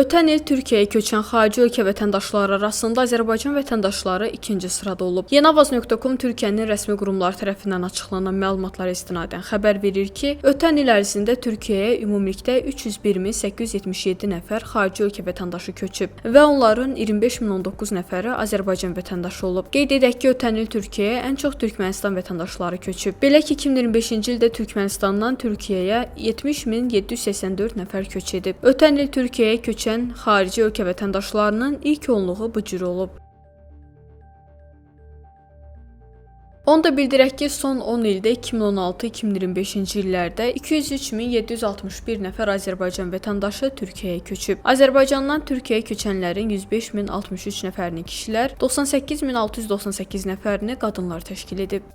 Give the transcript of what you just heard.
Ötən il Türkiyəyə köçən xarici ölkə vətəndaşları arasında Azərbaycan vətəndaşları ikinci sırada olub. Yenavaz.com Türkiyənin rəsmi qurumları tərəfindən açıqlanan məlumatlara istinadən xəbər verir ki, ötən il ərzində Türkiyəyə ümumilikdə 301.877 nəfər xarici ölkə vətəndaşı köçüb və onların 25.019 nəfəri Azərbaycan vətəndaşı olub. Qeyd edək ki, ötən il Türkiyəyə ən çox Türkmənistan vətəndaşları köçüb. Belə ki, 2025-ci ildə Türkmənistandan Türkiyəyə 70.784 nəfər köç edib. Ötən il Türkiyəyə köçən xarici ölkə vətəndaşlarının ilk onluğu bu cür olub. Onu da bildirək ki, son 10 ildə 2016-2025-ci illərdə 203.761 nəfər Azərbaycan vətəndaşı Türkiyəyə köçüb. Azərbaycandan Türkiyəyə köçənlərin 105.063 nəfərini kişilər, 98.698 nəfərini qadınlar təşkil edib.